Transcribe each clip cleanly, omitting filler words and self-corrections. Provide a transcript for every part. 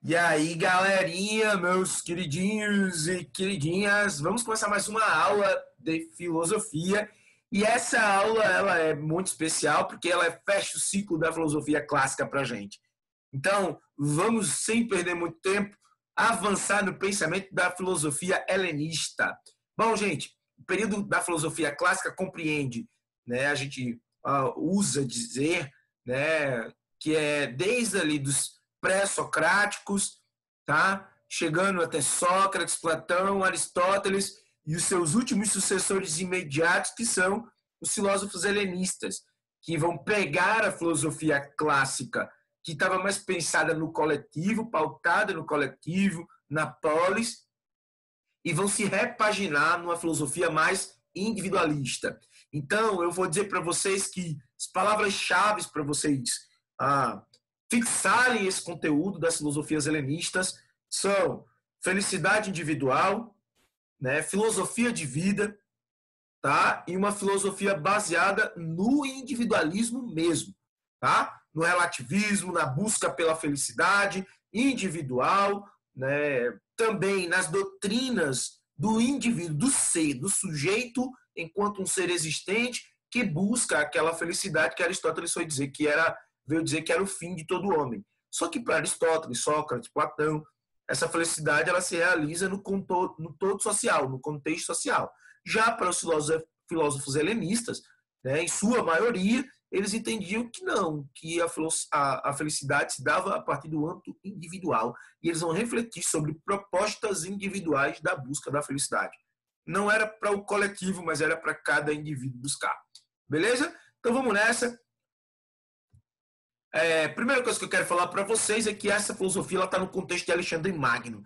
E aí, galerinha, meus queridinhos e queridinhas, vamos começar mais uma aula de filosofia. E essa aula ela é muito especial porque ela fecha o ciclo da filosofia clássica para gente. Então, vamos, sem perder muito tempo, avançar no pensamento da filosofia helenista. Bom, gente, o período da filosofia clássica compreende, né, a gente usa dizer, né, que é desde ali dos pré-socráticos, tá? Chegando até Sócrates, Platão, Aristóteles e os seus últimos sucessores imediatos, que são os filósofos helenistas, que vão pegar a filosofia clássica, que estava mais pensada no coletivo, pautada no coletivo, na polis, e vão se repaginar numa filosofia mais individualista. Então, eu vou dizer para vocês que as palavras-chave para vocês fixarem esse conteúdo das filosofias helenistas são felicidade individual, né, filosofia de vida, tá? E uma filosofia baseada no individualismo mesmo, tá? No relativismo, na busca pela felicidade individual, né? Também nas doutrinas do indivíduo, do ser, do sujeito enquanto um ser existente que busca aquela felicidade que Aristóteles foi dizer que era, veio dizer que era o fim de todo homem. Só que para Aristóteles, Sócrates, Platão, essa felicidade ela se realiza no todo social, no contexto social. Já para os filósofos helenistas, né, em sua maioria, eles entendiam que não, que a felicidade se dava a partir do âmbito individual. E eles vão refletir sobre propostas individuais da busca da felicidade. Não era para o coletivo, mas era para cada indivíduo buscar. Beleza? Então vamos nessa. Primeira coisa que eu quero falar para vocês é que essa filosofia está no contexto de Alexandre Magno,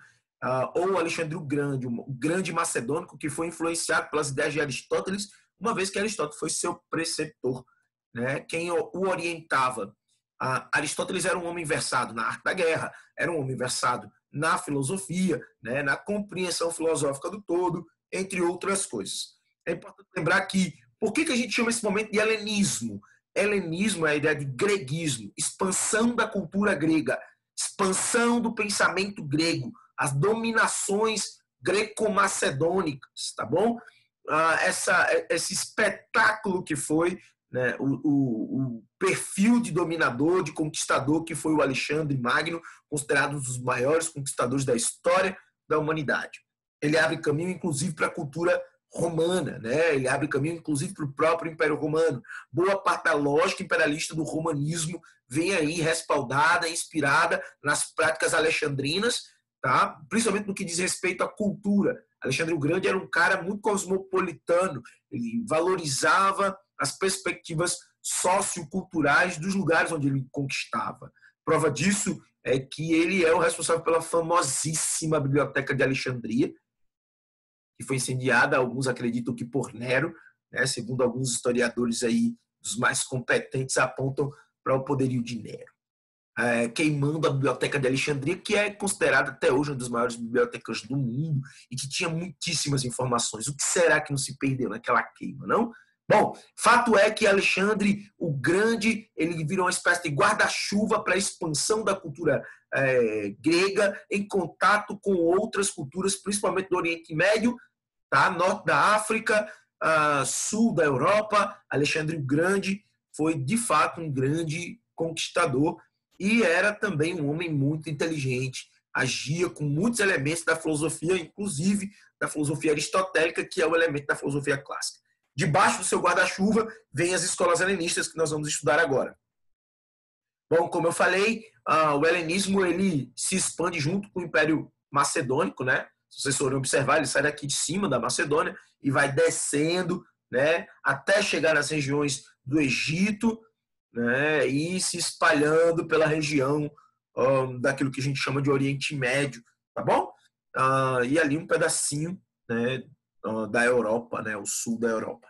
ou Alexandre o Grande, o grande macedônico que foi influenciado pelas ideias de Aristóteles, uma vez que Aristóteles foi seu preceptor, né, quem o orientava. Aristóteles era um homem versado na arte da guerra, era um homem versado na filosofia, né, na compreensão filosófica do todo, entre outras coisas. É importante lembrar que, por que a gente chama esse momento de helenismo? Helenismo é a ideia de greguismo, expansão da cultura grega, expansão do pensamento grego, as dominações greco-macedônicas, tá bom? Esse espetáculo que foi, né, o perfil de dominador, de conquistador que foi o Alexandre Magno, considerado um dos maiores conquistadores da história da humanidade. Ele abre caminho, inclusive, para a cultura romana, né? Ele abre caminho, inclusive, para o próprio Império Romano. Boa parte da lógica imperialista do romanismo vem aí respaldada, inspirada nas práticas alexandrinas, tá? Principalmente no que diz respeito à cultura. Alexandre o Grande era um cara muito cosmopolitano, ele valorizava as perspectivas socioculturais dos lugares onde ele conquistava. Prova disso é que ele é o responsável pela famosíssima Biblioteca de Alexandria, que foi incendiada, alguns acreditam que por Nero, né, segundo alguns historiadores aí, os mais competentes apontam para o poderio de Nero. Queimando a Biblioteca de Alexandria, que é considerada até hoje uma das maiores bibliotecas do mundo e que tinha muitíssimas informações. O que será que não se perdeu naquela queima, não? Bom, fato é que Alexandre o Grande ele virou uma espécie de guarda-chuva para a expansão da cultura grega em contato com outras culturas, principalmente do Oriente Médio, tá? Norte da África, sul da Europa. Alexandre o Grande foi, de fato, um grande conquistador e era também um homem muito inteligente, agia com muitos elementos da filosofia, inclusive da filosofia aristotélica, que é o elemento da filosofia clássica. Debaixo do seu guarda-chuva vem as escolas helenistas que nós vamos estudar agora. Bom, como eu falei, o helenismo ele se expande junto com o Império Macedônico, né? Se vocês forem observar, ele sai daqui de cima da Macedônia e vai descendo, né, até chegar nas regiões do Egito, né, e se espalhando pela região daquilo que a gente chama de Oriente Médio, tá bom? E ali um pedacinho, né, da Europa, né, o sul da Europa.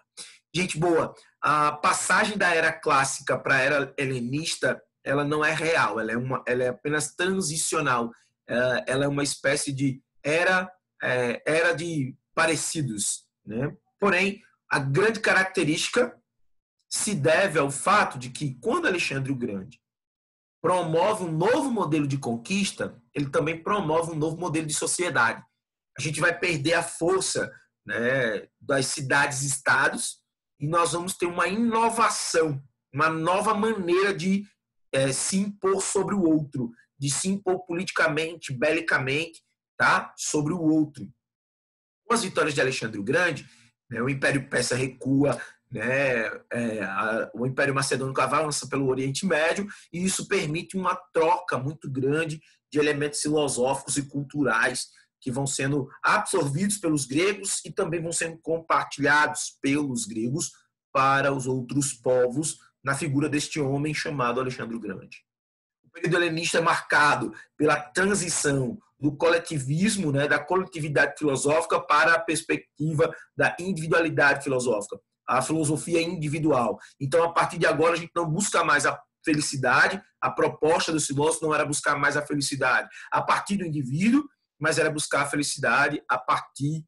Gente boa, a passagem da era clássica para a era helenista, ela não é real, ela é apenas transicional. Ela é uma espécie de era de parecidos, né? Porém, a grande característica se deve ao fato de que quando Alexandre o Grande promove um novo modelo de conquista, ele também promove um novo modelo de sociedade. A gente vai perder a força, né, das cidades-estados e nós vamos ter uma inovação, uma nova maneira de se impor sobre o outro, de se impor politicamente, belicamente, tá, sobre o outro. Com as vitórias de Alexandre o Grande, né, o Império Persa recua, né, o Império Macedônico avança pelo Oriente Médio, e isso permite uma troca muito grande de elementos filosóficos e culturais que vão sendo absorvidos pelos gregos e também vão sendo compartilhados pelos gregos para os outros povos na figura deste homem chamado Alexandre o Grande. O período helenista é marcado pela transição do coletivismo, né, da coletividade filosófica para a perspectiva da individualidade filosófica. A filosofia é individual. Então, a partir de agora, a gente não busca mais a felicidade. A proposta dos filósofos não era buscar mais a felicidade a partir do indivíduo, mas era buscar a felicidade a partir...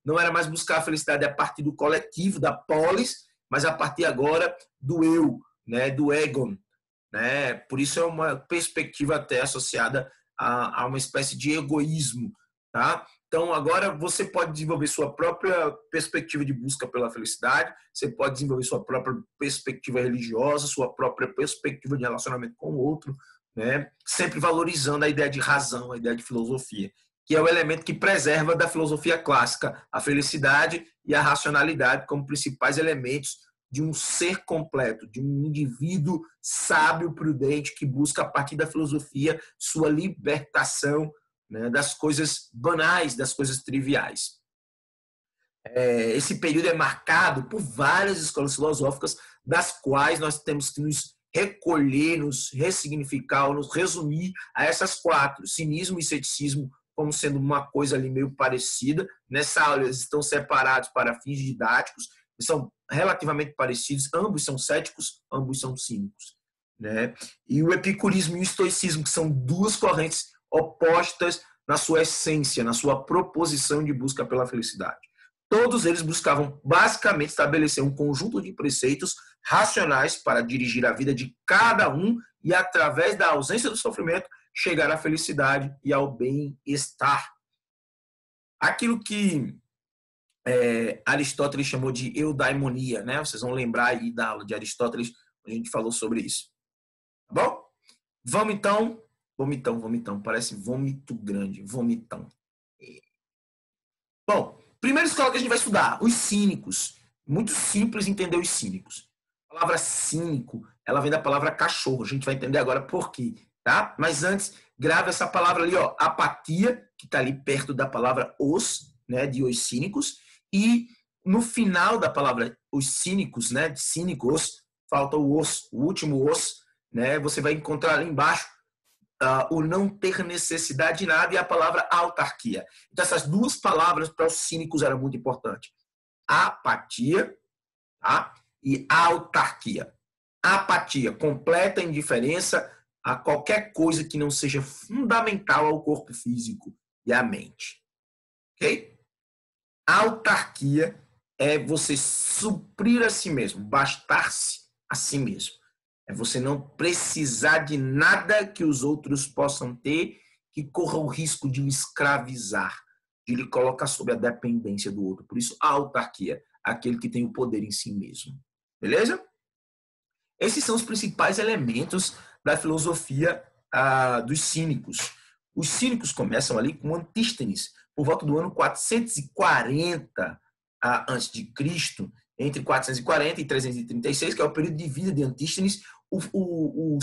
não era mais buscar a felicidade a partir do coletivo, da polis, mas a partir agora do eu, né, do egon. Né? Por isso é uma perspectiva até associada a uma espécie de egoísmo. Tá? Então, agora você pode desenvolver sua própria perspectiva de busca pela felicidade, você pode desenvolver sua própria perspectiva religiosa, sua própria perspectiva de relacionamento com o outro, né? Sempre valorizando a ideia de razão, a ideia de filosofia, que é o elemento que preserva da filosofia clássica a felicidade e a racionalidade como principais elementos de um ser completo, de um indivíduo sábio, prudente, que busca, a partir da filosofia, sua libertação, né, das coisas banais, das coisas triviais. Esse período é marcado por várias escolas filosóficas, das quais nós temos que nos recolher, nos ressignificar, nos resumir a essas quatro: cinismo e ceticismo, como sendo uma coisa ali meio parecida. Nessa aula eles estão separados para fins didáticos, são relativamente parecidos, ambos são céticos, ambos são cínicos. Né? E o epicurismo e o estoicismo, que são duas correntes opostas na sua essência, na sua proposição de busca pela felicidade. Todos eles buscavam basicamente estabelecer um conjunto de preceitos racionais para dirigir a vida de cada um e, através da ausência do sofrimento, chegar à felicidade e ao bem-estar. Aquilo que Aristóteles chamou de eudaimonia, né? Vocês vão lembrar aí da aula de Aristóteles, a gente falou sobre isso. Tá bom? Vomitão, parece vômito grande, vomitão. Bom, primeira escola que a gente vai estudar, os cínicos. Muito simples entender os cínicos. A palavra cínico, ela vem da palavra cachorro, a gente vai entender agora por quê, tá? Mas antes, grave essa palavra ali, ó, apatia, que está ali perto da palavra os, né, de os cínicos, e no final da palavra os cínicos, né, de cínicos, falta o os, o último os, né, você vai encontrar ali embaixo o não ter necessidade de nada e a palavra autarquia. Então, essas duas palavras para os cínicos eram muito importantes. Apatia, tá? E autarquia. Apatia, completa indiferença a qualquer coisa que não seja fundamental ao corpo físico e à mente. Ok? Autarquia é você suprir a si mesmo, bastar-se a si mesmo. É você não precisar de nada que os outros possam ter que corra o risco de lhe escravizar, de lhe colocar sob a dependência do outro. Por isso, a autarquia, aquele que tem o poder em si mesmo. Beleza? Esses são os principais elementos da filosofia dos cínicos. Os cínicos começam ali com Antístenes, por volta do ano 440 a.C., entre 440 e 336, que é o período de vida de Antístenes, o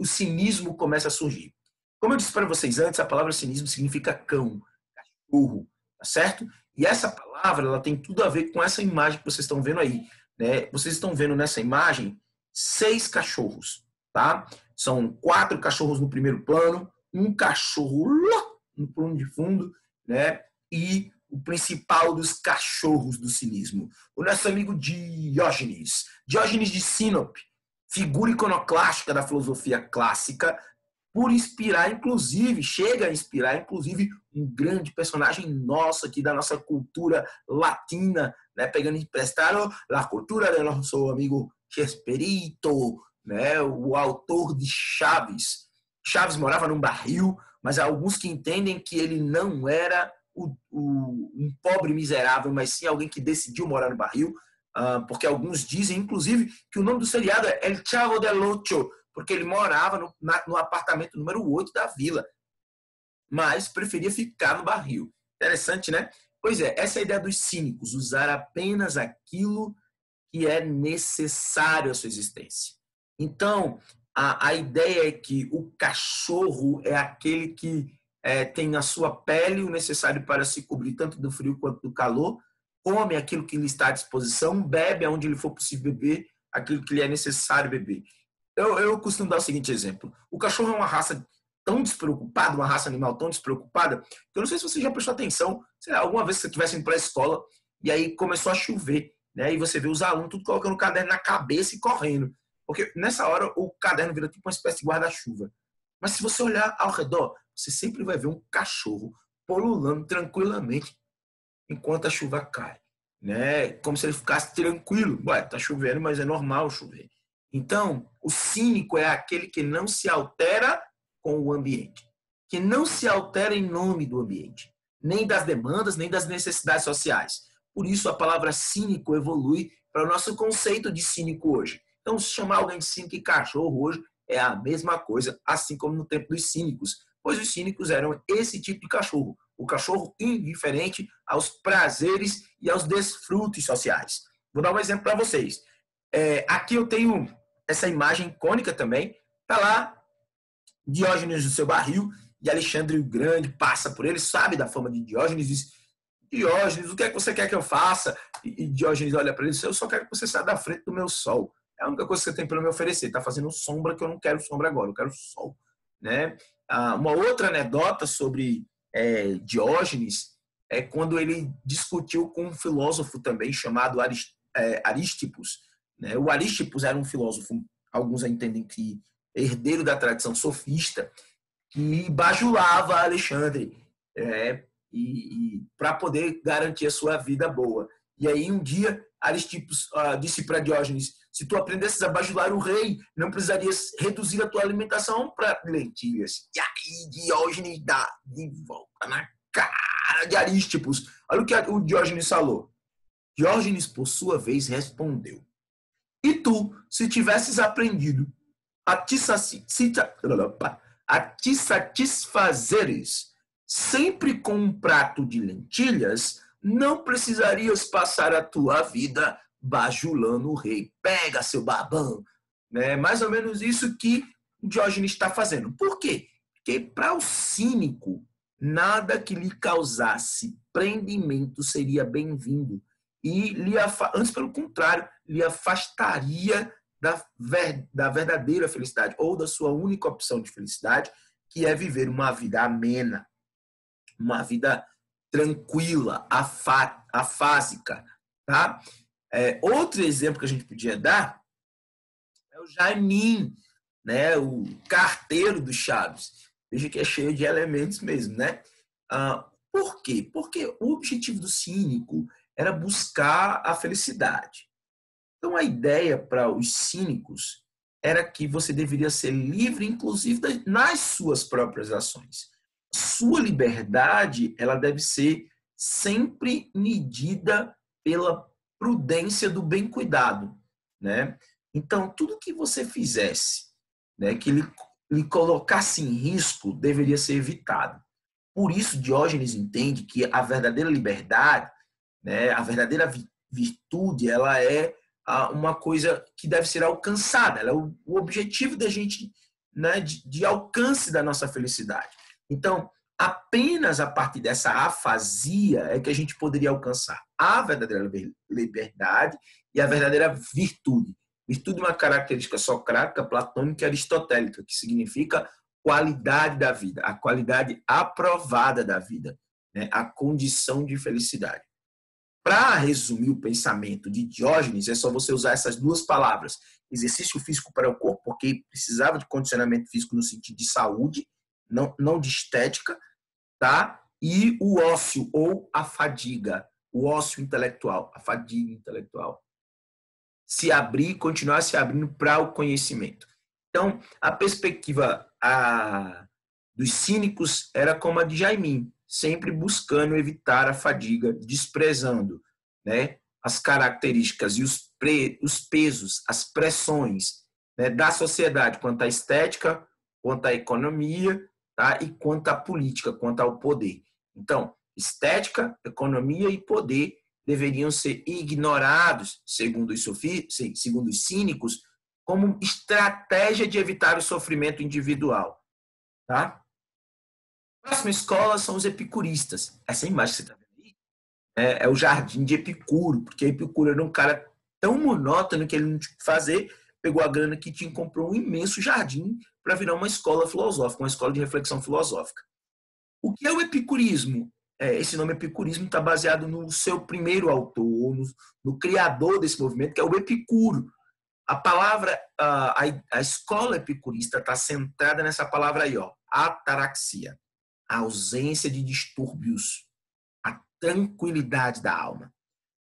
cinismo começa a surgir. Como eu disse para vocês antes, a palavra cinismo significa cão, cachorro, tá certo? E essa palavra ela tem tudo a ver com essa imagem que vocês estão vendo aí. Né? Vocês estão vendo nessa imagem 6 cachorros. Tá? São 4 cachorros no primeiro plano, um cachorro no plano de fundo, né? E o principal dos cachorros do cinismo, o nosso amigo Diógenes. Diógenes de Sinope, figura iconoclástica da filosofia clássica, por inspirar, inclusive, chega a inspirar, inclusive, um grande personagem nosso aqui da nossa cultura latina, né? Pegando emprestado a cultura do nosso amigo Chespirito, né? O autor de Chaves. Chaves morava num barril, mas há alguns que entendem que ele não era um pobre miserável, mas sim alguém que decidiu morar no barril, porque alguns dizem, inclusive, que o nome do seriado é El Chavo del Ocho, porque ele morava no apartamento número 8 da vila, mas preferia ficar no barril. Interessante, né? Pois é, essa é a ideia dos cínicos, usar apenas aquilo que é necessário à sua existência. Então, a ideia é que o cachorro é aquele que tem na sua pele o necessário para se cobrir tanto do frio quanto do calor, come aquilo que lhe está à disposição, bebe aonde lhe for possível beber aquilo que lhe é necessário beber. Eu costumo dar o seguinte exemplo. O cachorro é uma raça tão despreocupada, uma raça animal tão despreocupada, que eu não sei se você já prestou atenção, sei lá, alguma vez que você estivesse indo para a escola e aí começou a chover, né? E você vê os alunos tudo colocando o caderno na cabeça e correndo. Porque nessa hora o caderno vira tipo uma espécie de guarda-chuva. Mas se você olhar ao redor, você sempre vai ver um cachorro pululando tranquilamente enquanto a chuva cai, né? Como se ele ficasse tranquilo. Ué, tá chovendo, mas é normal chover. Então, o cínico é aquele que não se altera com o ambiente, que não se altera em nome do ambiente, nem das demandas, nem das necessidades sociais. Por isso, a palavra cínico evolui para o nosso conceito de cínico hoje. Então, se chamar alguém de cínico e cachorro hoje é a mesma coisa, assim como no tempo dos cínicos, pois os cínicos eram esse tipo de cachorro, o cachorro indiferente aos prazeres e aos desfrutes sociais. Vou dar um exemplo para vocês. Aqui eu tenho essa imagem icônica também, está lá Diógenes no seu barril, e Alexandre o Grande passa por ele, sabe da fama de Diógenes, diz: Diógenes, o que é que você quer que eu faça? E Diógenes olha para ele e diz: eu só quero que você saia da frente do meu sol. É a única coisa que você tem para me oferecer. Está fazendo sombra que eu não quero sombra agora, eu quero sol. Né? Uma outra anedota sobre Diógenes é quando ele discutiu com um filósofo também chamado Arístipos. Né? O Arístipos era um filósofo, alguns entendem que herdeiro da tradição sofista, que bajulava Alexandre e para poder garantir a sua vida boa. E aí um dia Arístipos disse para Diógenes: se tu aprendesses a bajular o rei, não precisarias reduzir a tua alimentação para lentilhas. E aí Diógenes dá de volta na cara de Arístipos. Olha o que o Diógenes falou. Diógenes, por sua vez, respondeu: e tu, se tivesses aprendido a te satisfazeres sempre com um prato de lentilhas, não precisarias passar a tua vida bajulando o rei. Pega, seu babão. É mais ou menos isso que Diógenes está fazendo. Por quê? Porque para o cínico, nada que lhe causasse prendimento seria bem-vindo. E, antes, pelo contrário, lhe afastaria da verdadeira felicidade, ou da sua única opção de felicidade, que é viver uma vida amena, uma vida tranquila, afásica. Tá? Outro exemplo que a gente podia dar é o Jaimin, né? O carteiro do Chaves. Veja que é cheio de elementos mesmo. Né? Por quê? Porque o objetivo do cínico era buscar a felicidade. Então, a ideia para os cínicos era que você deveria ser livre, inclusive, nas suas próprias ações. Sua liberdade, ela deve ser sempre medida pela prudência do bem cuidado. Né? Então, tudo que você fizesse, né, que lhe colocasse em risco, deveria ser evitado. Por isso, Diógenes entende que a verdadeira liberdade, né, a verdadeira virtude, ela é uma coisa que deve ser alcançada. Ela é o objetivo da gente, né, de alcance da nossa felicidade. Então, apenas a partir dessa afasia é que a gente poderia alcançar a verdadeira liberdade e a verdadeira virtude. Virtude é uma característica socrática, platônica e aristotélica, que significa qualidade da vida, a qualidade aprovada da vida, né, a condição de felicidade. Para resumir o pensamento de Diógenes, é só você usar essas duas palavras: exercício físico para o corpo, porque precisava de condicionamento físico no sentido de saúde, não de estética, tá? E o ócio ou a fadiga, o ócio intelectual, a fadiga intelectual. se abrir, continuar se abrindo para o conhecimento. Então, a perspectiva dos cínicos era como a de Jaimin, sempre buscando evitar a fadiga, desprezando, né, as características e os pesos, as pressões, né, da sociedade quanto à estética, quanto à economia, tá, e quanto à política, quanto ao poder. Então, estética, economia e poder deveriam ser ignorados, segundo os cínicos, como estratégia de evitar o sofrimento individual. Tá? A próxima escola são os epicuristas. Essa imagem que você está vendo aí é o jardim de Epicuro, porque Epicuro era um cara tão monótono que ele não tinha o que fazer, pegou a grana que tinha e comprou um imenso jardim para virar uma escola filosófica, uma escola de reflexão filosófica. O que é o epicurismo? Esse nome epicurismo está baseado no seu primeiro autor, no criador desse movimento, que é o Epicuro. A palavra, a escola epicurista está centrada nessa palavra aí, ó, ataraxia, a ausência de distúrbios, a tranquilidade da alma.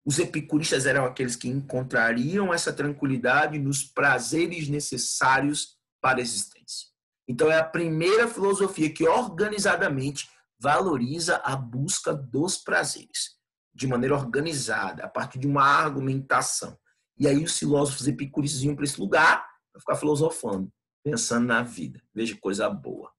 Os epicuristas eram aqueles que encontrariam essa tranquilidade nos prazeres necessários para a existência. Então, é a primeira filosofia que organizadamente valoriza a busca dos prazeres, de maneira organizada, a partir de uma argumentação. E aí os filósofos epicuristas iam para esse lugar para ficar filosofando, pensando na vida. Veja que coisa boa.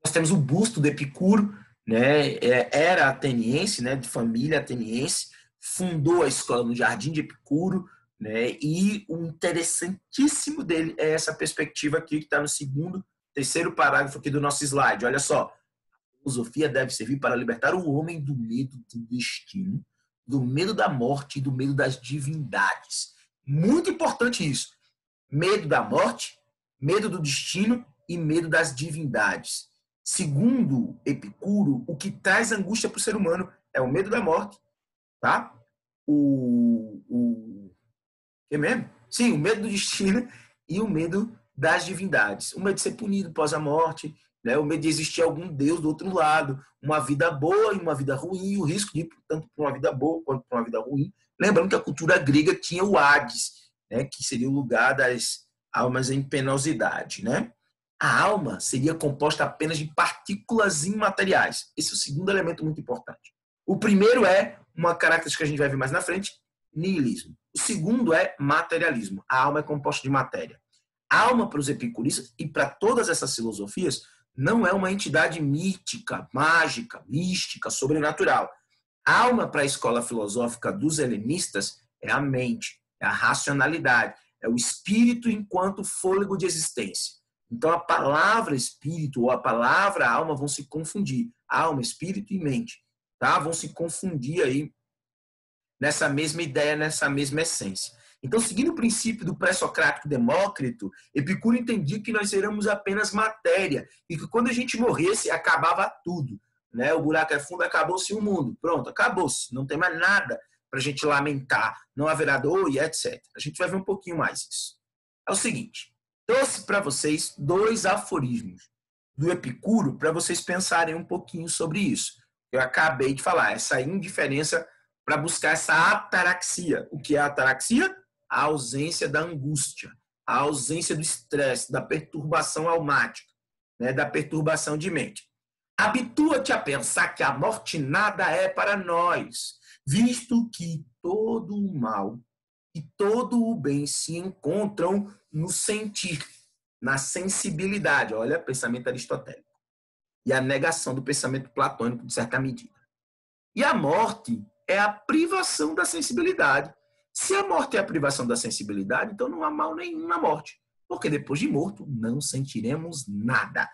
Nós temos o busto de Epicuro, né? Era ateniense, né? De família ateniense, fundou a escola no Jardim de Epicuro, né? E o interessantíssimo dele é essa perspectiva aqui que está no terceiro parágrafo aqui do nosso slide. Olha só, a filosofia deve servir para libertar o homem do medo do destino, do medo da morte e do medo das divindades. Muito importante isso. Medo da morte, medo do destino e medo das divindades. Segundo Epicuro, o que traz angústia para o ser humano é o medo da morte, tá? Que mesmo? Sim, o medo do destino e o medo das divindades. O medo de ser punido após a morte, né? O medo de existir algum Deus do outro lado, uma vida boa e uma vida ruim, o risco de ir tanto para uma vida boa quanto para uma vida ruim. Lembrando que a cultura grega tinha o Hades, né? Que seria o lugar das almas em penosidade, né? A alma seria composta apenas de partículas imateriais. Esse é o segundo elemento muito importante. O primeiro é uma característica que a gente vai ver mais na frente, niilismo. O segundo é materialismo. A alma é composta de matéria. A alma, para os epicuristas e para todas essas filosofias, não é uma entidade mítica, mágica, mística, sobrenatural. A alma, para a escola filosófica dos helenistas, é a mente, é a racionalidade, é o espírito enquanto fôlego de existência. Então, a palavra espírito ou a palavra alma vão se confundir. Alma, espírito e mente, tá? Vão se confundir aí nessa mesma ideia, nessa mesma essência. Então, seguindo o princípio do pré-socrático Demócrito, Epicuro entendia que nós éramos apenas matéria e que quando a gente morresse, acabava tudo. Né? O buraco é fundo, acabou-se o mundo. Pronto, acabou-se. Não tem mais nada para a gente lamentar. Não haverá dor e etc. A gente vai ver um pouquinho mais isso. É o seguinte, trouxe para vocês 2 aforismos do Epicuro para vocês pensarem um pouquinho sobre isso. Eu acabei de falar, essa indiferença para buscar essa ataraxia. O que é a ataraxia? A ausência da angústia, a ausência do estresse, da perturbação almática, né, da perturbação de mente. Habitua-te a pensar que a morte nada é para nós, visto que todo o mal e todo o bem se encontram no sentir, na sensibilidade. Olha, pensamento aristotélico. E a negação do pensamento platônico, de certa medida. E a morte é a privação da sensibilidade. Se a morte é a privação da sensibilidade, então não há mal nenhum na morte. Porque depois de morto, não sentiremos nada.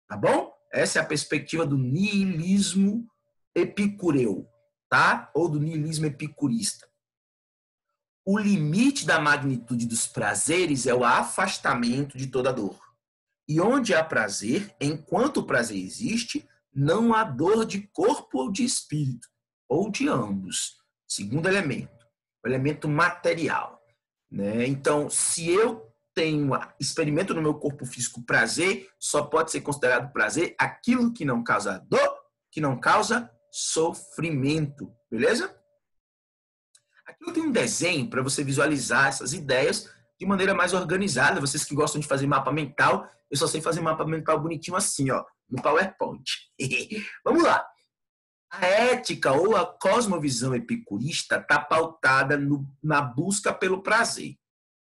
Tá bom? Essa é a perspectiva do niilismo epicureu, tá? Ou do niilismo epicurista. O limite da magnitude dos prazeres é o afastamento de toda dor. E onde há prazer, enquanto o prazer existe, não há dor de corpo ou de espírito, ou de ambos. Segundo elemento, o elemento material. Né? Então, se eu experimento no meu corpo físico prazer, só pode ser considerado prazer aquilo que não causa dor, que não causa sofrimento. Beleza? Aqui Eu tenho um desenho para você visualizar essas ideias de maneira mais organizada. Vocês que gostam de fazer mapa mental, eu só sei fazer mapa mental bonitinho assim, ó, no PowerPoint. Vamos lá. A ética ou a cosmovisão epicurista está pautada na busca pelo prazer.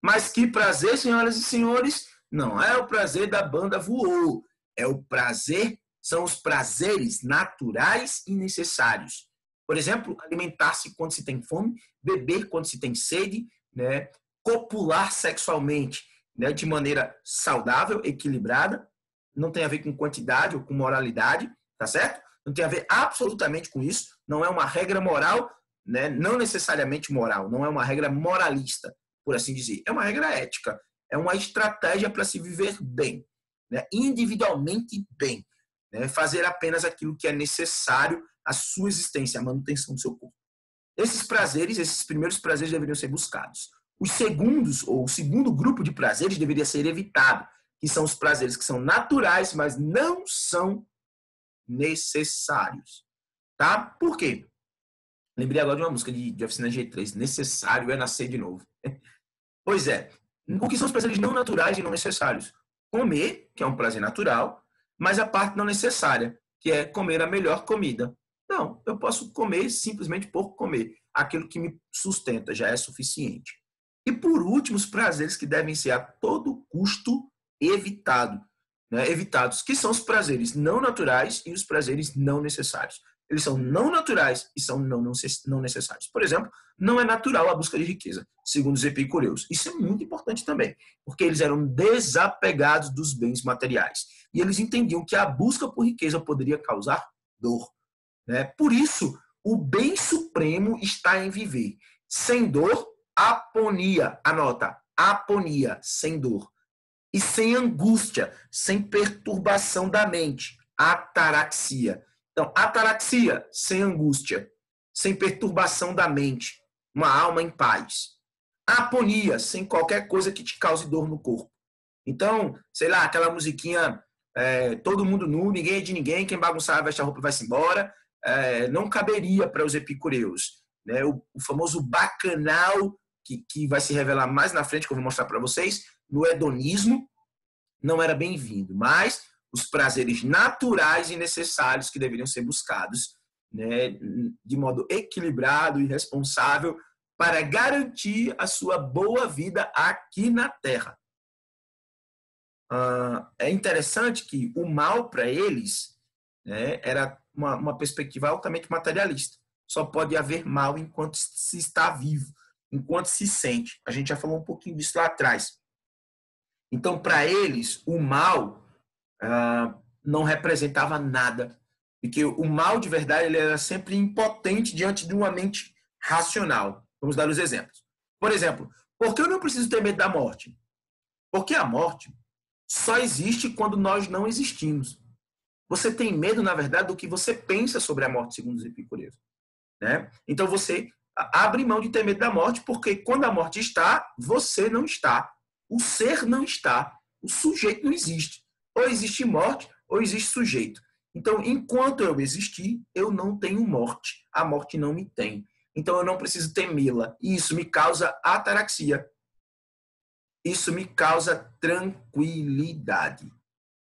Mas que prazer, senhoras e senhores? Não é o prazer da banda voou. É o prazer, são os prazeres naturais e necessários. Por exemplo, alimentar-se quando se tem fome, beber quando se tem sede, né? Copular sexualmente, né? De maneira saudável, equilibrada. Não tem a ver com quantidade ou com moralidade, tá certo? Não tem a ver absolutamente com isso. Não é uma regra moral, né? Não necessariamente moral. Não é uma regra moralista, por assim dizer. É uma regra ética. É uma estratégia para se viver bem, né? Individualmente bem. Né? Fazer apenas aquilo que é necessário à sua existência, à manutenção do seu corpo. Esses prazeres, esses primeiros prazeres deveriam ser buscados. Os segundos, ou o segundo grupo de prazeres deveria ser evitado, que são os prazeres que são naturais, mas não são necessários. Tá? Por quê? Lembrei agora de uma música de Oficina G3. Necessário é nascer de novo. Pois é. O que são os prazeres não naturais e não necessários? Comer, que é um prazer natural, mas a parte não necessária, que é comer a melhor comida. Não, eu posso comer simplesmente por comer. Aquilo que me sustenta já é suficiente. E por último, os prazeres que devem ser a todo custo evitados, que são os prazeres não naturais e os prazeres não necessários. Eles são não naturais e são não necessários. Por exemplo, não é natural a busca de riqueza, segundo os epicureus. Isso é muito importante também, porque eles eram desapegados dos bens materiais. E eles entendiam que a busca por riqueza poderia causar dor. Né? Por isso, o bem supremo está em viver. Sem dor, aponia. Anota, aponia, sem dor. E sem angústia, sem perturbação da mente, ataraxia. Então, ataraxia, sem angústia, sem perturbação da mente, uma alma em paz. Aponia, sem qualquer coisa que te cause dor no corpo. Então, sei lá, aquela musiquinha, todo mundo nu, ninguém é de ninguém, quem bagunçar veste a roupa e vai-se embora, não caberia para os epicureus. Né? O famoso bacanal, que vai se revelar mais na frente, que eu vou mostrar para vocês, no hedonismo, não era bem-vindo, mas os prazeres naturais e necessários que deveriam ser buscados, né, de modo equilibrado e responsável para garantir a sua boa vida aqui na Terra. É interessante que o mal para eles, né, era uma perspectiva altamente materialista. Só pode haver mal enquanto se está vivo, enquanto se sente. A gente já falou um pouquinho disso lá atrás. Então, para eles, o mal não representava nada. Porque o mal, de verdade, ele era sempre impotente diante de uma mente racional. Vamos dar os exemplos. Por exemplo, por que eu não preciso ter medo da morte? Porque a morte só existe quando nós não existimos. Você tem medo, na verdade, do que você pensa sobre a morte, segundo os epicureus. Né? Então, você abre mão de ter medo da morte, porque quando a morte está, você não está. O ser não está. O sujeito não existe. Ou existe morte, ou existe sujeito. Então, enquanto eu existir, eu não tenho morte. A morte não me tem. Então, eu não preciso temê-la. E isso me causa ataraxia. Isso me causa tranquilidade.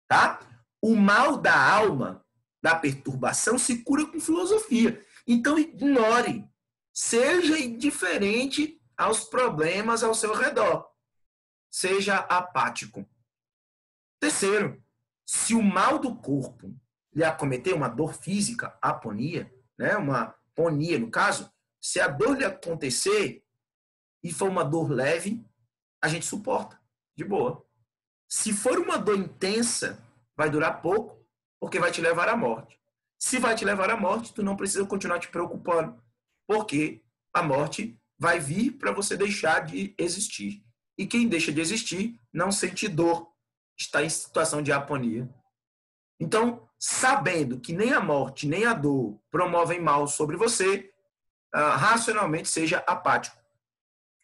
Tá? O mal da alma, da perturbação, se cura com filosofia. Então, ignore. Seja indiferente aos problemas ao seu redor. Seja apático. Terceiro, se o mal do corpo lhe acometer uma dor física, aponia, né, uma ponia no caso, se a dor lhe acontecer e for uma dor leve, a gente suporta, de boa. Se for uma dor intensa, vai durar pouco, porque vai te levar à morte. Se vai te levar à morte, tu não precisa continuar te preocupando, porque a morte vai vir para você deixar de existir. E quem deixa de existir não sente dor, está em situação de aponia. Então, sabendo que nem a morte, nem a dor promovem mal sobre você, racionalmente seja apático.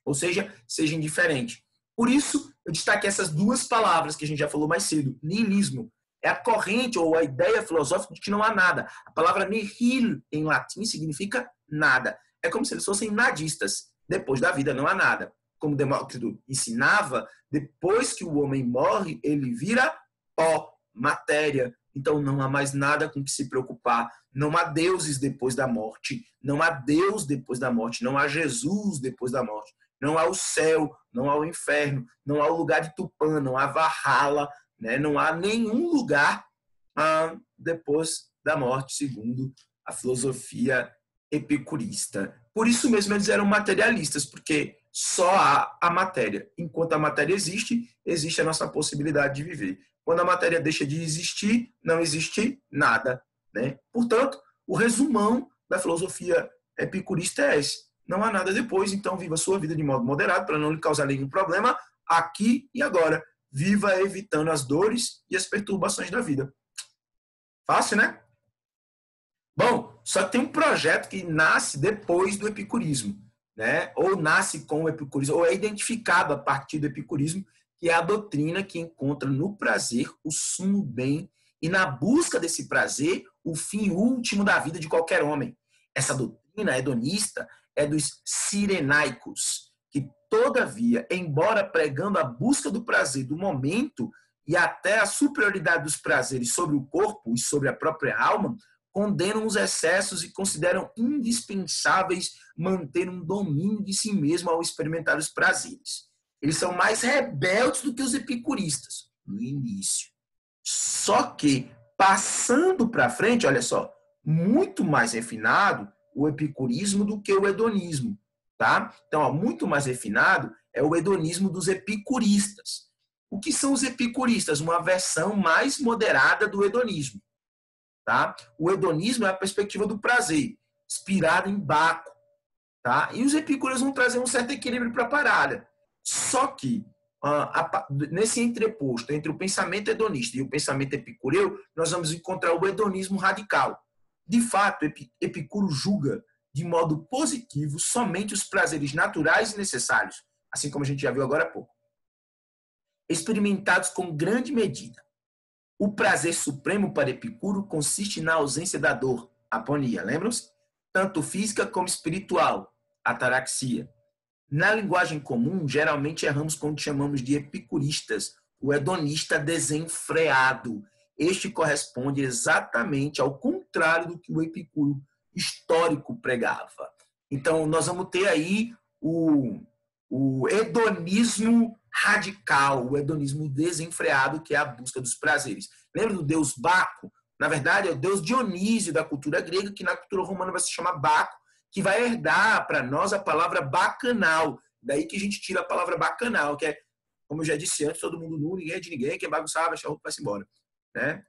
Ou seja, seja indiferente. Por isso, eu destaquei essas duas palavras que a gente já falou mais cedo. Nihilismo. É a corrente ou a ideia filosófica de que não há nada. A palavra nihil, em latim, significa nada. É como se eles fossem nadistas. depois da vida não há nada. Como Demócrito ensinava, depois que o homem morre, ele vira pó, matéria. Então não há mais nada com que se preocupar. Não há deuses depois da morte. Não há Deus depois da morte. Não há Jesus depois da morte. Não há o céu, não há o inferno, não há o lugar de Tupã, não há Valhalla, né? Não há nenhum lugar depois da morte, segundo a filosofia epicurista. Por isso mesmo eles eram materialistas, porque só há a matéria. Enquanto a matéria existe, existe a nossa possibilidade de viver. Quando a matéria deixa de existir, não existe nada, né? Portanto, o resumão da filosofia epicurista é esse. Não há nada depois, então viva a sua vida de modo moderado para não lhe causar nenhum problema aqui e agora. Viva evitando as dores e as perturbações da vida. Fácil, né? Bom, só que tem um projeto que nasce depois do epicurismo, né? Ou nasce com o epicurismo, ou é identificado a partir do epicurismo, que é a doutrina que encontra no prazer o sumo bem e na busca desse prazer o fim último da vida de qualquer homem. Essa doutrina hedonista é dos cirenaicos, que todavia, embora pregando a busca do prazer do momento e até a superioridade dos prazeres sobre o corpo e sobre a própria alma, condenam os excessos e consideram indispensáveis manter um domínio de si mesmo ao experimentar os prazeres. Eles são mais rebeldes do que os epicuristas no início. Só que, passando para frente, olha só, muito mais refinado o epicurismo do que o hedonismo. Tá? Então, muito mais refinado é o hedonismo dos epicuristas. O que são os epicuristas? Uma versão mais moderada do hedonismo. Tá? O hedonismo é a perspectiva do prazer, inspirado em Baco. Tá? E os epicúreos vão trazer um certo equilíbrio para a parada. Só que, nesse entreposto entre o pensamento hedonista e o pensamento epicureu, nós vamos encontrar o hedonismo radical. De fato, Epicuro julga de modo positivo somente os prazeres naturais e necessários, assim como a gente já viu agora há pouco, experimentados com grande medida. O prazer supremo para Epicuro consiste na ausência da dor, aponia, lembram-se? Tanto física como espiritual, ataraxia. Na linguagem comum, geralmente erramos quando chamamos de epicuristas, o hedonista desenfreado. Este corresponde exatamente ao contrário do que o Epicuro histórico pregava. Então, nós vamos ter aí o hedonismo radical, o hedonismo desenfreado, que é a busca dos prazeres. Lembra do deus Baco? Na verdade, é o deus Dionísio da cultura grega, que na cultura romana vai se chamar Baco, que vai herdar para nós a palavra bacanal. Daí que a gente tira a palavra bacanal, que é, como eu já disse antes, todo mundo nu, ninguém é de ninguém, quem bagunçar, vai achar roupa, vai-se embora. Né?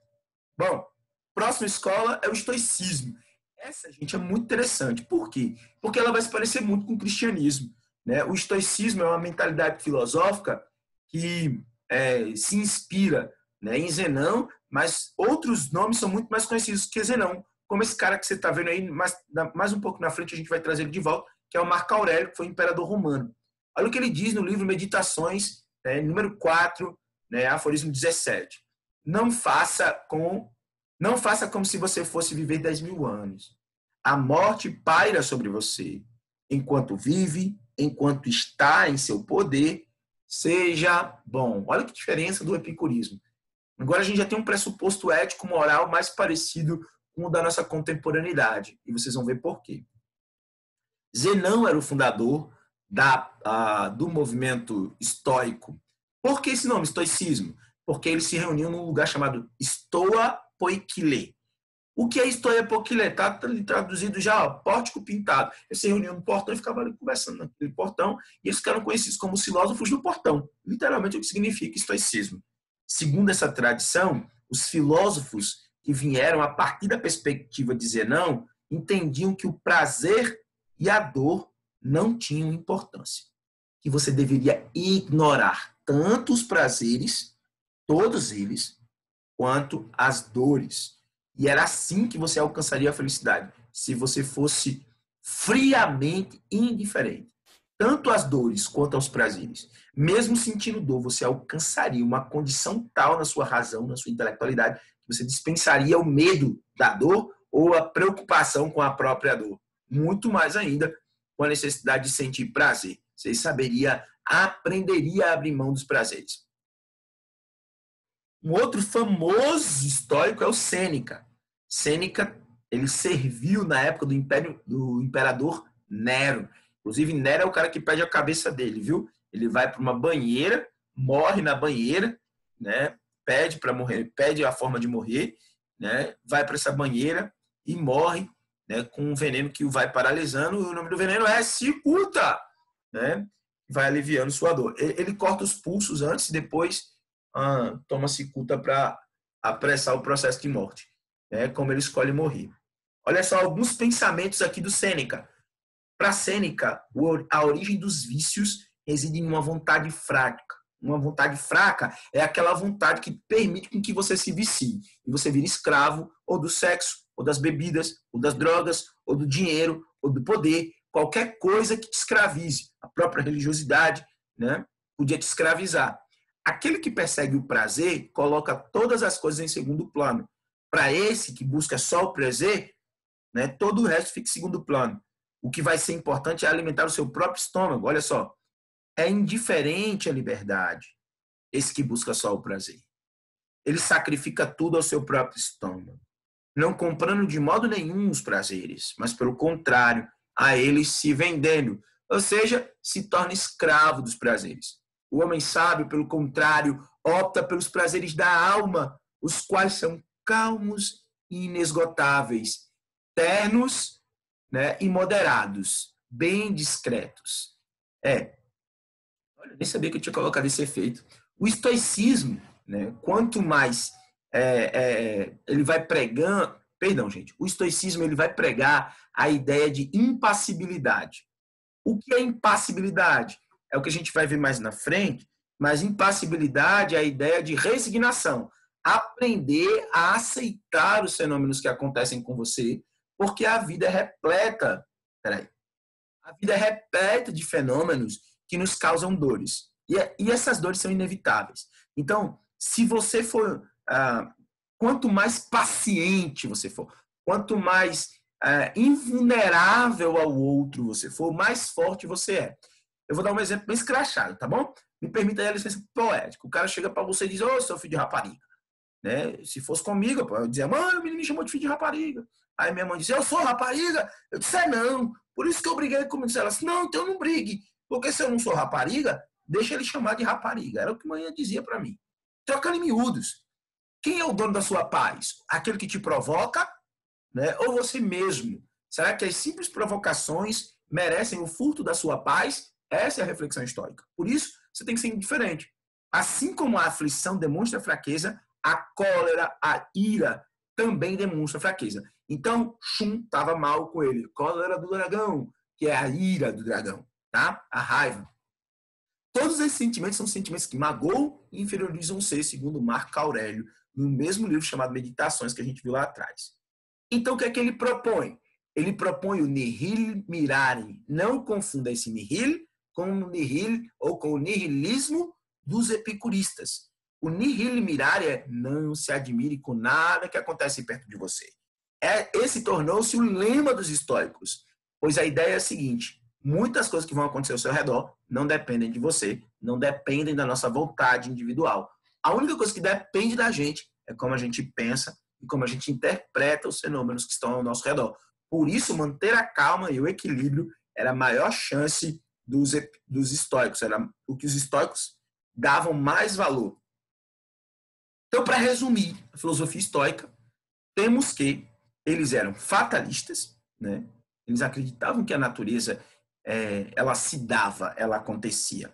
Bom, próxima escola é o estoicismo. Essa, gente, é muito interessante. Por quê? Porque ela vai se parecer muito com o cristianismo. Né? O estoicismo é uma mentalidade filosófica que se inspira, né, em Zenão, mas outros nomes são muito mais conhecidos que Zenão, como esse cara que você está vendo aí, mais um pouco na frente a gente vai trazer ele de volta, que é o Marco Aurélio, que foi imperador romano. Olha o que ele diz no livro Meditações, número 4, aforismo 17. Não faça como se você fosse viver 10.000 anos. A morte paira sobre você. Enquanto vive, enquanto está em seu poder, seja bom. Olha que diferença do epicurismo. Agora a gente já tem um pressuposto ético moral mais parecido com o da nossa contemporaneidade. E vocês vão ver por quê. Zenão era o fundador do movimento estoico. Por que esse nome, estoicismo? Porque eles se reuniam num lugar chamado Stoa Poikile. O que é Stoa Poikile? Está traduzido já, pórtico pintado. Eles se reuniam no portão e ficavam ali conversando naquele portão, e eles ficaram conhecidos como os filósofos do portão. Literalmente o que significa estoicismo. Segundo essa tradição, os filósofos que vieram a partir da perspectiva de Zenão entendiam que o prazer e a dor não tinham importância. Que você deveria ignorar tanto os prazeres, todos eles, quanto as dores. E era assim que você alcançaria a felicidade, se você fosse friamente indiferente. Tanto às dores quanto aos prazeres. Mesmo sentindo dor, você alcançaria uma condição tal na sua razão, na sua intelectualidade, que você dispensaria o medo da dor ou a preocupação com a própria dor. Muito mais ainda, com a necessidade de sentir prazer. Você aprenderia a abrir mão dos prazeres. Um outro famoso estoico é o Sêneca. Sêneca, ele serviu na época do imperador Nero. Inclusive, Nero é o cara que perde a cabeça dele, viu? Ele vai para uma banheira, morre na banheira, né? Pede para morrer, pede a forma de morrer, né? Vai para essa banheira e morre, né? Com um veneno que o vai paralisando. O nome do veneno é cicuta, né? Vai aliviando sua dor. Ele corta os pulsos antes e depois toma cicuta para apressar o processo de morte, né? Como ele escolhe morrer. Olha só alguns pensamentos aqui do Sêneca. Para Sêneca, a origem dos vícios reside em uma vontade fraca. Uma vontade fraca é aquela vontade que permite com que você se vicie. E você vira escravo ou do sexo, ou das bebidas, ou das drogas, ou do dinheiro, ou do poder. Qualquer coisa que te escravize. A própria religiosidade, né, podia te escravizar. Aquele que persegue o prazer coloca todas as coisas em segundo plano. Para esse que busca só o prazer, né, todo o resto fica em segundo plano. O que vai ser importante é alimentar o seu próprio estômago. Olha só, é indiferente à liberdade esse que busca só o prazer. Ele sacrifica tudo ao seu próprio estômago, não comprando de modo nenhum os prazeres, mas pelo contrário, a eles se vendendo, ou seja, se torna escravo dos prazeres. O homem sábio, pelo contrário, opta pelos prazeres da alma, os quais são calmos e inesgotáveis, ternos, né, e moderados, bem discretos. Olha, nem sabia que eu tinha colocado esse efeito. O estoicismo, né, quanto mais ele vai pregando, o estoicismo ele vai pregar a ideia de impassibilidade. O que é impassibilidade? É o que a gente vai ver mais na frente, mas impassibilidade é a ideia de resignação. Aprender a aceitar os fenômenos que acontecem com você, porque a vida é repleta, a vida é repleta de fenômenos que nos causam dores. E essas dores são inevitáveis. Então, se você for, quanto mais paciente você for, quanto mais invulnerável ao outro você for, mais forte você é. Eu vou dar um exemplo bem escrachado, tá bom? Me permita aí a licença poética. O cara chega para você e diz, ô, seu filho de rapariga. Né? Se fosse comigo, eu dizia, mãe, o menino me chamou de filho de rapariga. Aí minha mãe disse, eu sou rapariga? Eu disse, não. Por isso que eu briguei comigo. Ela disse, não, então não brigue. Porque se eu não sou rapariga, deixa ele chamar de rapariga. Era o que a mãe dizia para mim. Trocando em miúdos. Quem é o dono da sua paz? Aquele que te provoca, né? Ou você mesmo? Será que as simples provocações merecem o furto da sua paz? Essa é a reflexão estoica. Por isso, você tem que ser indiferente. Assim como a aflição demonstra fraqueza, a cólera, a ira também demonstra fraqueza. Então, Shun estava mal com ele. Cólera do dragão, que é a ira do dragão, tá? A raiva. Todos esses sentimentos são sentimentos que magoam e inferiorizam o ser, segundo Marco Aurélio, no mesmo livro chamado Meditações, que a gente viu lá atrás. Então, o que é que ele propõe? Ele propõe o nihil mirare. Não confunda esse nihil com o nihil ou com o nihilismo dos epicuristas. O nihil mirare é não se admire com nada que acontece perto de você. Esse tornou-se o lema dos estoicos, pois a ideia é a seguinte: muitas coisas que vão acontecer ao seu redor não dependem de você, não dependem da nossa vontade individual. A única coisa que depende da gente é como a gente pensa e como a gente interpreta os fenômenos que estão ao nosso redor. Por isso, manter a calma e o equilíbrio era a maior chance dos estoicos, era o que os estoicos davam mais valor. Então, para resumir a filosofia estoica, temos que eles eram fatalistas, né? Eles acreditavam que a natureza ela se dava, ela acontecia.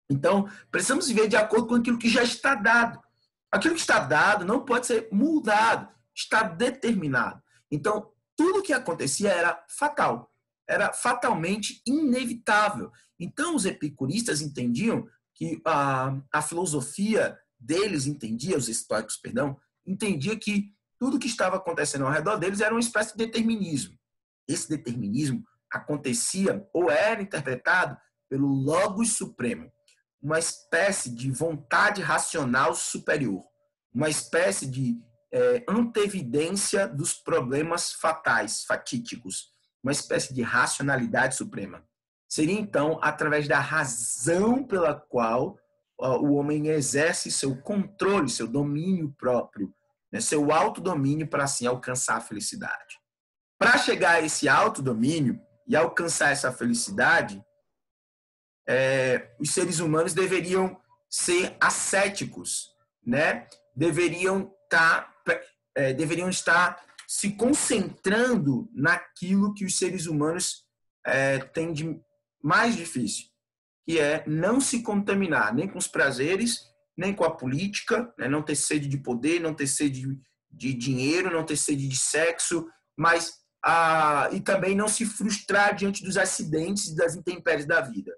Então, precisamos viver de acordo com aquilo que já está dado. Aquilo que está dado não pode ser mudado, está determinado. Então, tudo que acontecia era fatal, era fatalmente inevitável. Então, os epicuristas entendiam que a filosofia deles entendia, os estoicos, perdão, entendia que tudo que estava acontecendo ao redor deles era uma espécie de determinismo. Esse determinismo acontecia ou era interpretado pelo Logos Supremo, uma espécie de vontade racional superior, uma espécie de antevidência dos problemas fatais, fatídicos. uma espécie de racionalidade suprema. Seria, então, através da razão pela qual o homem exerce seu controle, seu domínio próprio, né, seu autodomínio para, assim, alcançar a felicidade. Para chegar a esse autodomínio e alcançar essa felicidade, os seres humanos deveriam ser ascéticos, né? Deveriam estar se concentrando naquilo que os seres humanos têm de mais difícil, que é não se contaminar nem com os prazeres, nem com a política, né? Não ter sede de poder, não ter sede de dinheiro, não ter sede de sexo, mas e também não se frustrar diante dos acidentes e das intempéries da vida.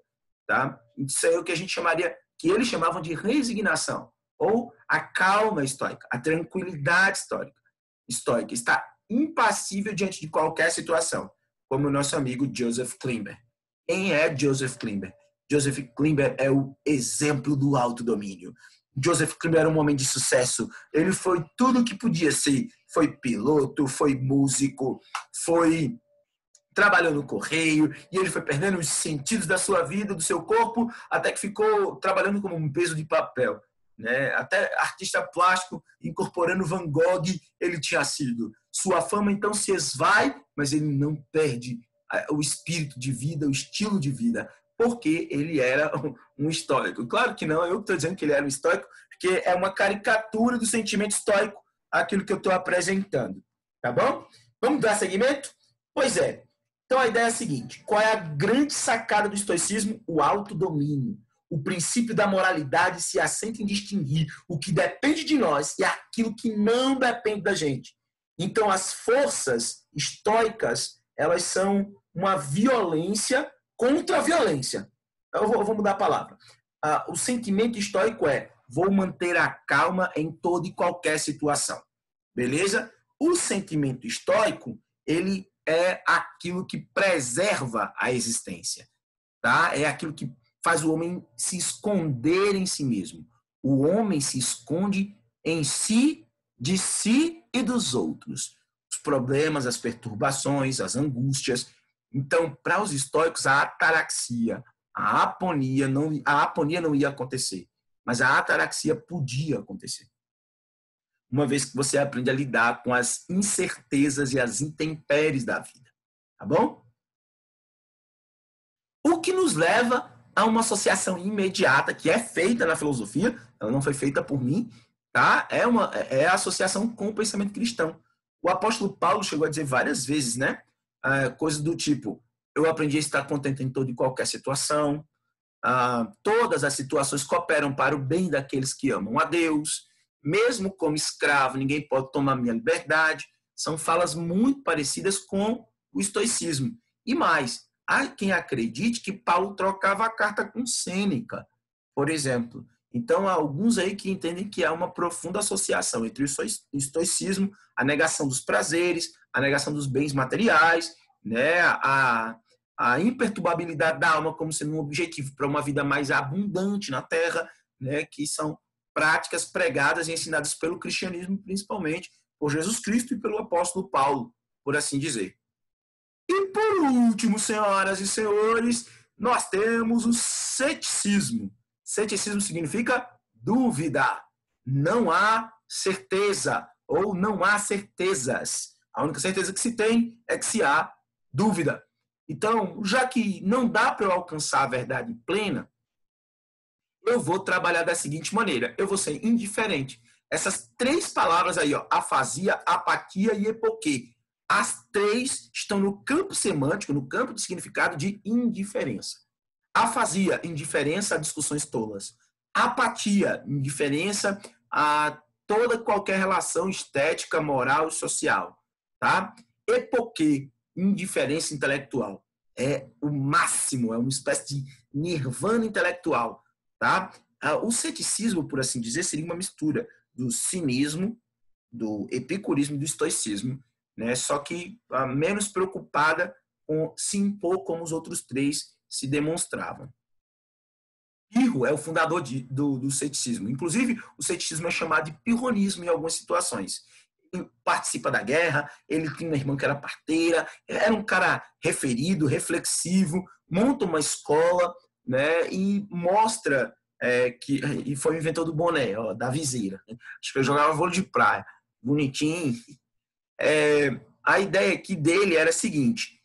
Tá? Isso é o que a gente chamaria, que eles chamavam de resignação, ou a calma estoica, a tranquilidade estoica, está impassível diante de qualquer situação, como o nosso amigo Joseph Klimber. Quem é Joseph Klimber? Joseph Klimber é o exemplo do autodomínio. Joseph Klimber era um homem de sucesso, ele foi tudo o que podia ser, foi piloto, foi músico, trabalhou no correio, e ele foi perdendo os sentidos da sua vida, do seu corpo, até que ficou trabalhando como um peso de papel. Né? Até artista plástico, incorporando Van Gogh, ele tinha sido. Sua fama, então, se esvai, mas ele não perde o espírito de vida, o estilo de vida, porque ele era um estoico. Claro que não, eu estou dizendo que ele era um estoico, porque é uma caricatura do sentimento estoico, aquilo que eu estou apresentando. Tá bom? Vamos dar seguimento? Pois é. Então a ideia é a seguinte: qual é a grande sacada do estoicismo? O autodomínio. O princípio da moralidade se assenta em distinguir o que depende de nós e aquilo que não depende da gente. Então as forças estoicas, elas são uma violência contra a violência. Eu vou mudar a palavra. O sentimento estoico é: vou manter a calma em toda e qualquer situação. Beleza? O sentimento estoico, ele é aquilo que preserva a existência, tá? É aquilo que faz o homem se esconder em si mesmo. O homem se esconde em si, de si e dos outros. Os problemas, as perturbações, as angústias. Então, para os estoicos, a ataraxia, a aponia não ia acontecer, mas a ataraxia podia acontecer. Uma vez que você aprende a lidar com as incertezas e as intempéries da vida. Tá bom? O que nos leva a uma associação imediata, que é feita na filosofia, ela não foi feita por mim, tá? É a associação com o pensamento cristão. O apóstolo Paulo chegou a dizer várias vezes, né? Coisas do tipo: eu aprendi a estar contente em toda e qualquer situação, todas as situações cooperam para o bem daqueles que amam a Deus, mesmo como escravo, ninguém pode tomar minha liberdade. São falas muito parecidas com o estoicismo. E mais, há quem acredite que Paulo trocava a carta com Sêneca, por exemplo. Então, há alguns aí que entendem que há uma profunda associação entre o estoicismo, a negação dos prazeres, a negação dos bens materiais, né? A imperturbabilidade da alma como sendo um objetivo para uma vida mais abundante na Terra, né? Que são práticas pregadas e ensinadas pelo cristianismo, principalmente por Jesus Cristo e pelo apóstolo Paulo, por assim dizer. E por último, senhoras e senhores, nós temos o ceticismo. Ceticismo significa dúvida. Não há certeza ou não há certezas. A única certeza que se tem é que se há dúvida. Então, já que não dá para eu alcançar a verdade plena, eu vou trabalhar da seguinte maneira: eu vou ser indiferente. Essas três palavras aí, ó, afasia, apatia e epoquê, as três estão no campo semântico, no campo de significado de indiferença. Afasia, indiferença a discussões tolas. Apatia, indiferença a toda qualquer relação estética, moral e social. Tá? Epoquê, indiferença intelectual. É o máximo, é uma espécie de nirvana intelectual. Tá? O ceticismo, por assim dizer, seria uma mistura do cinismo, do epicurismo e do estoicismo, né? Só que menos preocupada com se impor como os outros três se demonstravam. Pirro é o fundador do ceticismo. Inclusive, o ceticismo é chamado de pirronismo em algumas situações. participa da guerra, ele tinha uma irmã que era parteira, era um cara referido, reflexivo, monta uma escola, né, e mostra e foi o inventor do boné, ó, da viseira. Acho que eu jogava vôlei de praia, bonitinho. A ideia aqui dele era a seguinte: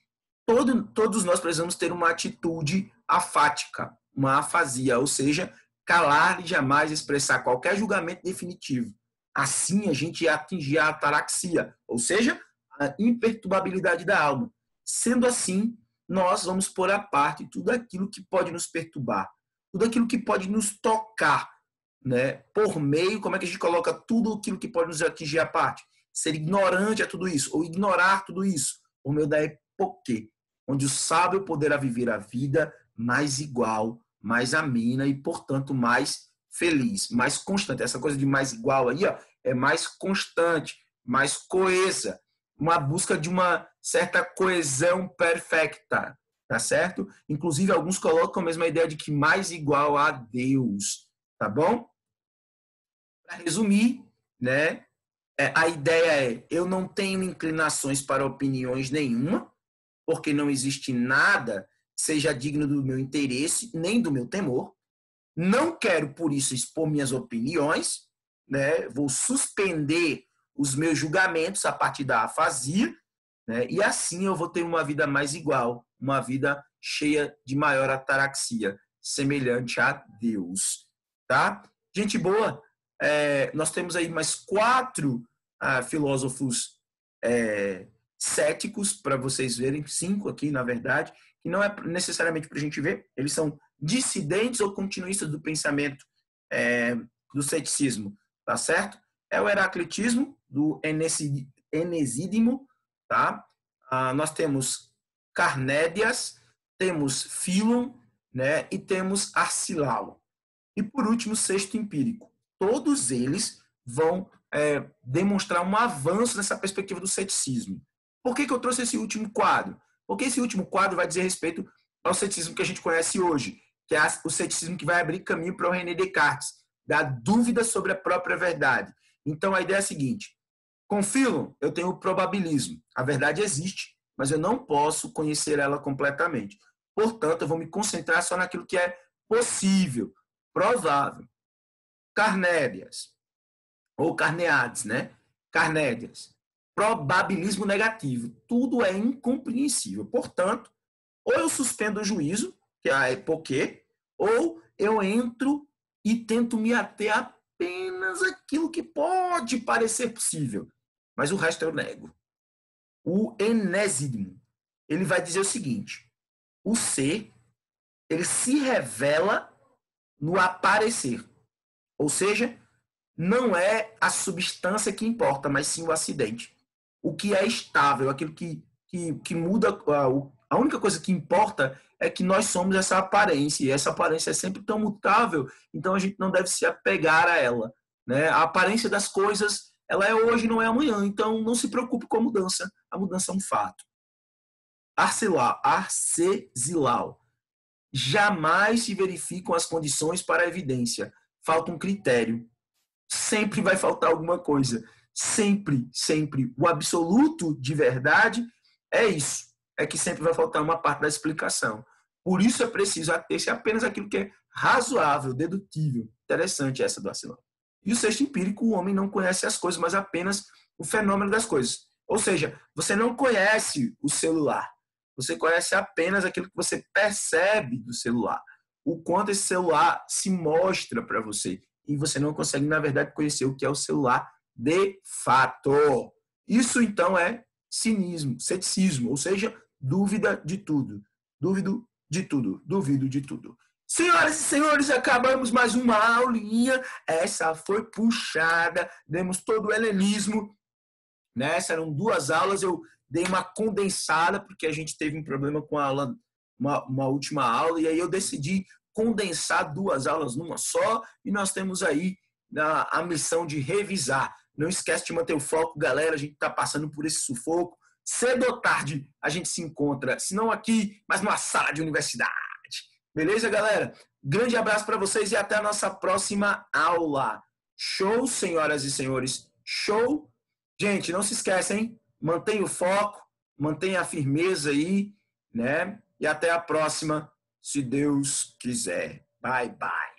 todos nós precisamos ter uma atitude afática, uma afasia, ou seja, calar e jamais expressar qualquer julgamento definitivo. Assim a gente ia atingir a ataraxia, ou seja, a imperturbabilidade da alma. Sendo assim, nós vamos pôr à parte tudo aquilo que pode nos perturbar, tudo aquilo que pode nos tocar, né? Por meio, como é que a gente coloca tudo aquilo que pode nos atingir à parte? Ser ignorante a tudo isso, ou ignorar tudo isso, por meio da epoquê, onde o sábio poderá viver a vida mais igual, mais amena e, portanto, mais feliz, mais constante. Essa coisa de mais igual aí, ó, é mais constante, mais coesa, uma busca de uma certa coesão perfeita, tá certo? Inclusive, alguns colocam a mesma ideia de que mais igual a Deus, tá bom? Para resumir, né, a ideia é: eu não tenho inclinações para opiniões nenhuma, porque não existe nada que seja digno do meu interesse, nem do meu temor. Não quero, por isso, expor minhas opiniões, né? Vou suspender os meus julgamentos a partir da afasia, né? E assim eu vou ter uma vida mais igual, uma vida cheia de maior ataraxia, semelhante a Deus. Tá? Gente boa, nós temos aí mais 4 filósofos céticos para vocês verem, 5 aqui, na verdade, que não é necessariamente para a gente ver, eles são dissidentes ou continuistas do pensamento do ceticismo, tá certo? É o heraclitismo, do Enesídimo, tá? Nós temos Carnédias, temos Philon, né? E temos Arcilau. E por último, o sexto empírico. Todos eles vão demonstrar um avanço nessa perspectiva do ceticismo. Por que eu trouxe esse último quadro? Porque esse último quadro vai dizer respeito ao ceticismo que a gente conhece hoje, que é o ceticismo que vai abrir caminho para o René Descartes, da dúvida sobre a própria verdade. Então, a ideia é a seguinte: com Philon, eu tenho o probabilismo. A verdade existe, mas eu não posso conhecer ela completamente. Portanto, eu vou me concentrar só naquilo que é possível, provável. Carnédias, ou Carneades, né? Carnédias. Probabilismo negativo. Tudo é incompreensível. Portanto, ou eu suspendo o juízo, que é a epoquê, ou eu entro e tento me ater apenas aquilo que pode parecer possível. Mas o resto eu nego. O Enesídimo, ele vai dizer o seguinte: o ser, ele se revela no aparecer. Ou seja, não é a substância que importa, mas sim o acidente. O que é estável, aquilo que muda, a única coisa que importa é que nós somos essa aparência, e essa aparência é sempre tão mutável, então a gente não deve se apegar a ela, né? A aparência das coisas, ela é hoje, não é amanhã, então não se preocupe com a mudança é um fato. Arcesilau. Jamais se verificam as condições para a evidência, falta um critério. Sempre vai faltar alguma coisa. Sempre, sempre. O absoluto de verdade é isso. É que sempre vai faltar uma parte da explicação. Por isso é preciso ater-se apenas aquilo que é razoável, dedutível. Interessante essa do Arcilau. E o sexto empírico, o homem não conhece as coisas, mas apenas o fenômeno das coisas. Ou seja, você não conhece o celular. Você conhece apenas aquilo que você percebe do celular. O quanto esse celular se mostra para você. E você não consegue, na verdade, conhecer o que é o celular de fato. Isso, então, é cinismo, ceticismo, ou seja, dúvida de tudo. Duvido de tudo. Duvido de tudo. Senhoras e senhores, acabamos mais uma aulinha. Essa foi puxada. Demos todo o helenismo. Nessa eram 2 aulas. Eu dei uma condensada, porque a gente teve um problema com a aula, uma última aula, e aí eu decidi condensar 2 aulas numa só, e nós temos aí a missão de revisar. Não esquece de manter o foco, galera, a gente está passando por esse sufoco. Cedo ou tarde a gente se encontra, se não aqui, mas numa sala de universidade. Beleza, galera? Grande abraço para vocês e até a nossa próxima aula. Show, senhoras e senhores. Show Gente, não se esqueça, hein? Mantenha o foco, mantenha a firmeza aí, né? E até a próxima, se Deus quiser. Bye, bye.